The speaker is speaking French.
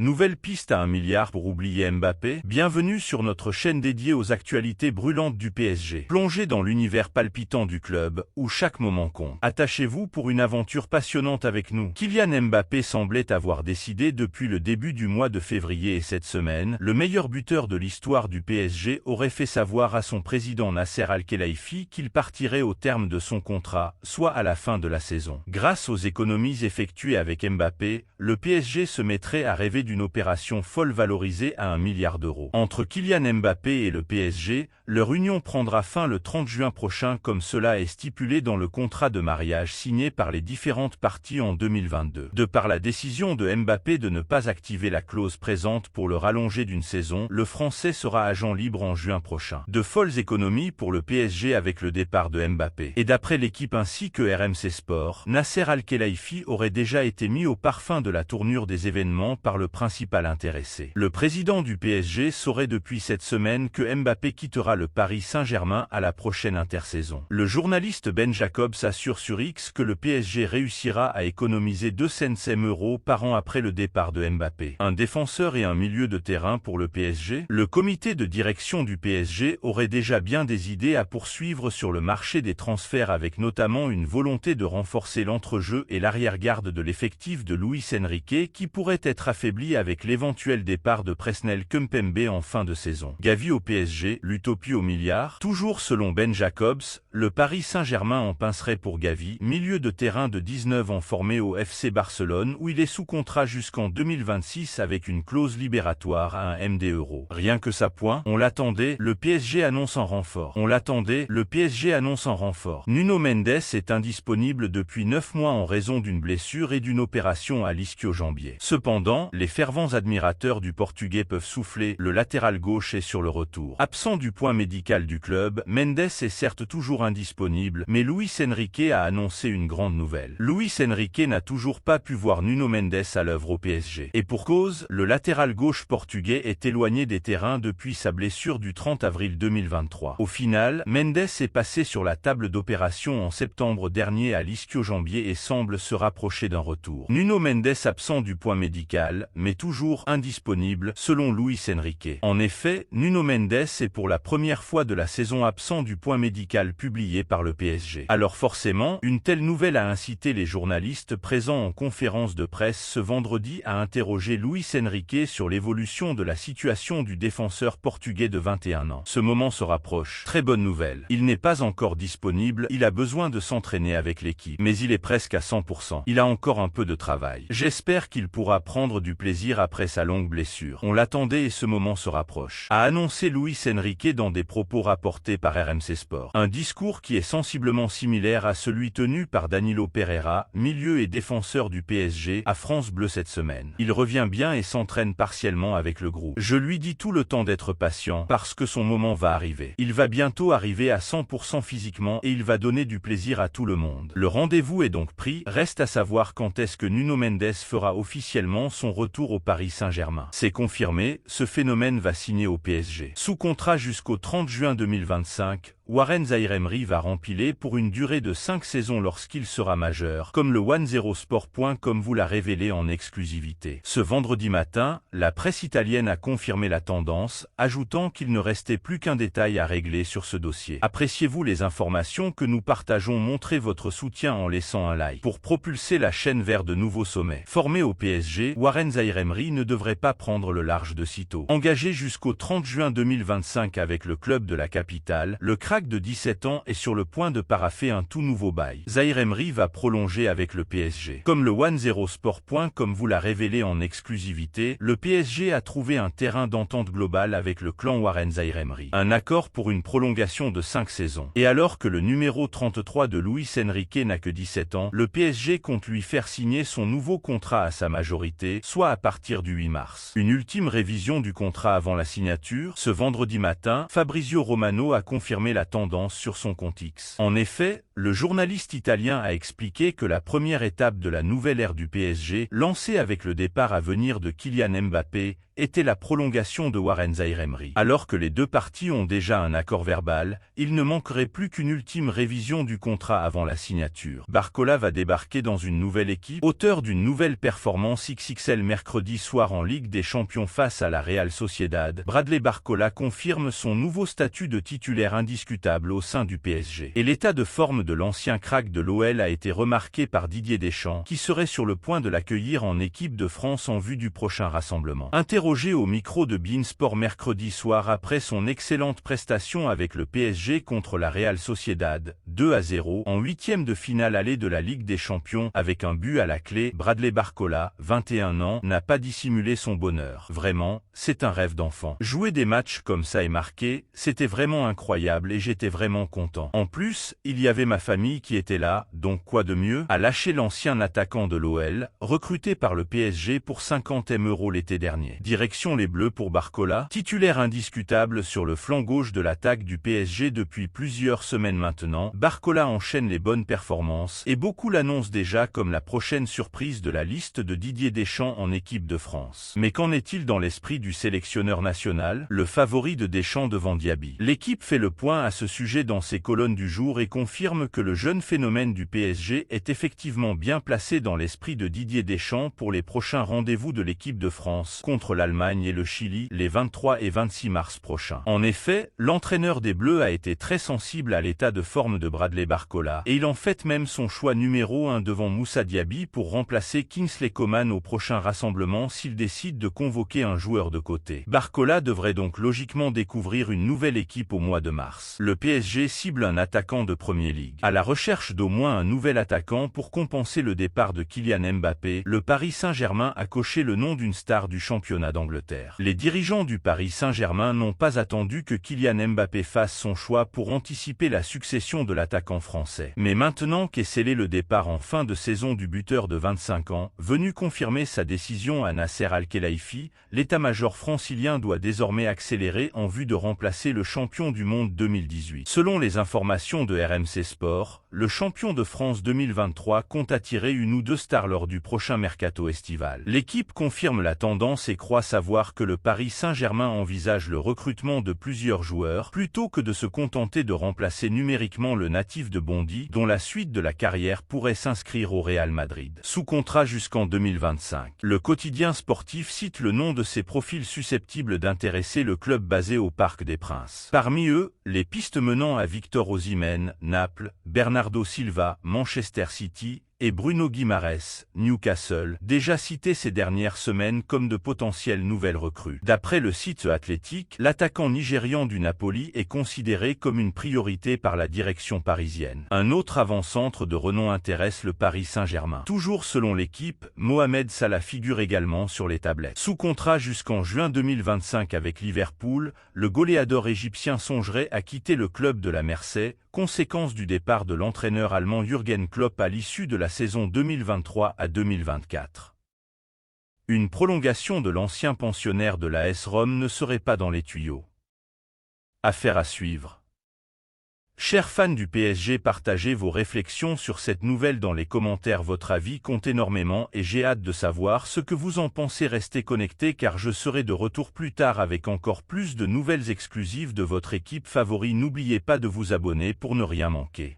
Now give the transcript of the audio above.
Nouvelle piste à 1 milliard pour oublier Mbappé? Bienvenue sur notre chaîne dédiée aux actualités brûlantes du PSG. Plongez dans l'univers palpitant du club, où chaque moment compte. Attachez-vous pour une aventure passionnante avec nous. Kylian Mbappé semblait avoir décidé depuis le début du mois de février et cette semaine, le meilleur buteur de l'histoire du PSG aurait fait savoir à son président Nasser Al-Khelaifi qu'il partirait au terme de son contrat, soit à la fin de la saison. Grâce aux économies effectuées avec Mbappé, le PSG se mettrait à rêver d'une opération folle valorisée à 1 milliard d'euros. Entre Kylian Mbappé et le PSG, leur union prendra fin le 30 juin prochain comme cela est stipulé dans le contrat de mariage signé par les différentes parties en 2022. De par la décision de Mbappé de ne pas activer la clause présente pour le rallonger d'une saison, le Français sera agent libre en juin prochain. De folles économies pour le PSG avec le départ de Mbappé. Et d'après l'équipe ainsi que RMC Sport, Nasser Al-Khelaifi aurait déjà été mis au parfum de la tournure des événements par le principal intéressé. Le président du PSG saurait depuis cette semaine que Mbappé quittera le Paris Saint-Germain à la prochaine intersaison. Le journaliste Ben Jacobs assure sur X que le PSG réussira à économiser 2 centimes euros par an après le départ de Mbappé. Un défenseur et un milieu de terrain pour le PSG. Le comité de direction du PSG aurait déjà bien des idées à poursuivre sur le marché des transferts avec notamment une volonté de renforcer l'entrejeu et l'arrière-garde de l'effectif de Luis Enrique qui pourrait être affaibli avec l'éventuel départ de Presnel Kimpembe en fin de saison. Gavi au PSG, l'utopie au milliard. Toujours selon Ben Jacobs, le Paris Saint-Germain en pincerait pour Gavi, milieu de terrain de 19 ans formé au FC Barcelone où il est sous contrat jusqu'en 2026 avec une clause libératoire à 1 MD €. Rien que ça point, on l'attendait, le PSG annonce en renfort. On l'attendait, le PSG annonce en renfort. Nuno Mendes est indisponible depuis 9 mois en raison d'une blessure et d'une opération à l'ischio-jambier. Cependant, les fervents admirateurs du Portugais peuvent souffler, le latéral gauche est sur le retour. Absent du point médical du club, Mendes est certes toujours indisponible, mais Luis Enrique a annoncé une grande nouvelle. Luis Enrique n'a toujours pas pu voir Nuno Mendes à l'œuvre au PSG. Et pour cause, le latéral gauche portugais est éloigné des terrains depuis sa blessure du 30 avril 2023. Au final, Mendes est passé sur la table d'opération en septembre dernier à l'ischio-jambier et semble se rapprocher d'un retour. Nuno Mendes absent du point médical, mais toujours indisponible, selon Luis Enrique. En effet, Nuno Mendes est pour la première fois de la saison absent du point médical publié par le PSG. Alors forcément, une telle nouvelle a incité les journalistes présents en conférence de presse ce vendredi à interroger Luis Enrique sur l'évolution de la situation du défenseur portugais de 21 ans. Ce moment se rapproche. Très bonne nouvelle. Il n'est pas encore disponible, il a besoin de s'entraîner avec l'équipe. Mais il est presque à 100%. Il a encore un peu de travail. J'espère qu'il pourra prendre du plaisir après sa longue blessure. On l'attendait et ce moment se rapproche. A annoncé Luis Enrique dans des propos rapportés par RMC Sport. Un discours qui est sensiblement similaire à celui tenu par Danilo Pereira, milieu et défenseur du PSG, à France Bleu cette semaine. Il revient bien et s'entraîne partiellement avec le groupe. Je lui dis tout le temps d'être patient parce que son moment va arriver. Il va bientôt arriver à 100% physiquement et il va donner du plaisir à tout le monde. Le rendez-vous est donc pris, reste à savoir quand est-ce que Nuno Mendes fera officiellement son retour au Paris Saint-Germain. C'est confirmé, ce phénomène va signer au PSG. Sous contrat jusqu'au 30 juin 2025, Warren Zaïre-Emery va rempiler pour une durée de 5 saisons lorsqu'il sera majeur, comme le 10sport.com vous l'a révélé en exclusivité. Ce vendredi matin, la presse italienne a confirmé la tendance, ajoutant qu'il ne restait plus qu'un détail à régler sur ce dossier. Appréciez-vous les informations que nous partageons? Montrez votre soutien en laissant un like. Pour propulser la chaîne vers de nouveaux sommets. Formé au PSG, Warren Zaïre-Emery ne devrait pas prendre le large de sitôt. Engagé jusqu'au 30 juin 2025 avec le club de la capitale, le crack de 17 ans est sur le point de paraffer un tout nouveau bail. Zaïre-Emery va prolonger avec le PSG. Comme le 10sport.com vous l'a révélé en exclusivité, le PSG a trouvé un terrain d'entente globale avec le clan Warren Zaïre-Emery. Un accord pour une prolongation de 5 saisons. Et alors que le numéro 33 de Luis Enrique n'a que 17 ans, le PSG compte lui faire signer son nouveau contrat à sa majorité, soit à partir du 8 mars. Une ultime révision du contrat avant la signature. Ce vendredi matin, Fabrizio Romano a confirmé la tendance sur son compte X. En effet, le journaliste italien a expliqué que la première étape de la nouvelle ère du PSG, lancée avec le départ à venir de Kylian Mbappé, était la prolongation de Warren Zaïre-Emery. Alors que les deux parties ont déjà un accord verbal, il ne manquerait plus qu'une ultime révision du contrat avant la signature. Barcola va débarquer dans une nouvelle équipe, auteur d'une nouvelle performance XXL mercredi soir en Ligue des Champions face à la Real Sociedad. Bradley Barcola confirme son nouveau statut de titulaire indiscutable au sein du PSG. Et l'état de forme de l'ancien crack de l'OL a été remarqué par Didier Deschamps, qui serait sur le point de l'accueillir en équipe de France en vue du prochain rassemblement. Interrogé au micro de beIN Sport mercredi soir après son excellente prestation avec le PSG contre la Real Sociedad, 2-0, en huitième de finale aller de la Ligue des Champions avec un but à la clé, Bradley Barcola, 21 ans, n'a pas dissimulé son bonheur. Vraiment, c'est un rêve d'enfant. Jouer des matchs comme ça et marquer, c'était vraiment incroyable et j'étais vraiment content. En plus, il y avait ma famille qui était là, donc quoi de mieux, a lâché l'ancien attaquant de l'OL, recruté par le PSG pour 50 000 € l'été dernier. Direction les Bleus pour Barcola, titulaire indiscutable sur le flanc gauche de l'attaque du PSG depuis plusieurs semaines maintenant. Barcola enchaîne les bonnes performances et beaucoup l'annoncent déjà comme la prochaine surprise de la liste de Didier Deschamps en équipe de France. Mais qu'en est-il dans l'esprit du sélectionneur national, le favori de Deschamps devant Diaby? L'équipe fait le point à ce sujet dans ses colonnes du jour et confirme que le jeune phénomène du PSG est effectivement bien placé dans l'esprit de Didier Deschamps pour les prochains rendez-vous de l'équipe de France contre l'Allemagne et le Chili les 23 et 26 mars prochains. En effet, l'entraîneur des Bleus a été très sensible à l'état de forme de Bradley Barcola et il en fait même son choix numéro 1 devant Moussa Diaby pour remplacer Kingsley Coman au prochain rassemblement s'il décide de convoquer un joueur de côté. Barcola devrait donc logiquement découvrir une nouvelle équipe au mois de mars. Le PSG cible un attaquant de Premier League. À la recherche d'au moins un nouvel attaquant pour compenser le départ de Kylian Mbappé, le Paris Saint-Germain a coché le nom d'une star du championnat d'Angleterre. Les dirigeants du Paris Saint-Germain n'ont pas attendu que Kylian Mbappé fasse son choix pour anticiper la succession de l'attaquant français. Mais maintenant qu'est scellé le départ en fin de saison du buteur de 25 ans, venu confirmer sa décision à Nasser Al-Khelaifi, l'état-major francilien doit désormais accélérer en vue de remplacer le champion du monde 2018. Selon les informations de RMC Sport, le champion de France 2023 compte attirer une ou deux stars lors du prochain mercato estival. L'équipe confirme la tendance et croit savoir que le Paris Saint-Germain envisage le recrutement de plusieurs joueurs plutôt que de se contenter de remplacer numériquement le natif de Bondy, dont la suite de la carrière pourrait s'inscrire au Real Madrid. Sous contrat jusqu'en 2025. Le quotidien sportif cite le nom de ces profils susceptibles d'intéresser le club basé au Parc des Princes. Parmi eux, les pistes menant à Victor Osimhen, Naples, Bernardo Silva, Manchester City, et Bruno Guimaraes, Newcastle, déjà cités ces dernières semaines comme de potentielles nouvelles recrues. D'après le site Athletic, l'attaquant nigérian du Napoli est considéré comme une priorité par la direction parisienne. Un autre avant-centre de renom intéresse le Paris Saint-Germain. Toujours selon l'équipe, Mohamed Salah figure également sur les tablettes. Sous contrat jusqu'en juin 2025 avec Liverpool, le goléador égyptien songerait à quitter le club de la Mersey, conséquence du départ de l'entraîneur allemand Jürgen Klopp à l'issue de la saison 2023 à 2024. Une prolongation de l'ancien pensionnaire de la AS Rome ne serait pas dans les tuyaux. Affaire à suivre. Chers fans du PSG, partagez vos réflexions sur cette nouvelle dans les commentaires. Votre avis compte énormément et j'ai hâte de savoir ce que vous en pensez. Restez connectés car je serai de retour plus tard avec encore plus de nouvelles exclusives de votre équipe favori. N'oubliez pas de vous abonner pour ne rien manquer.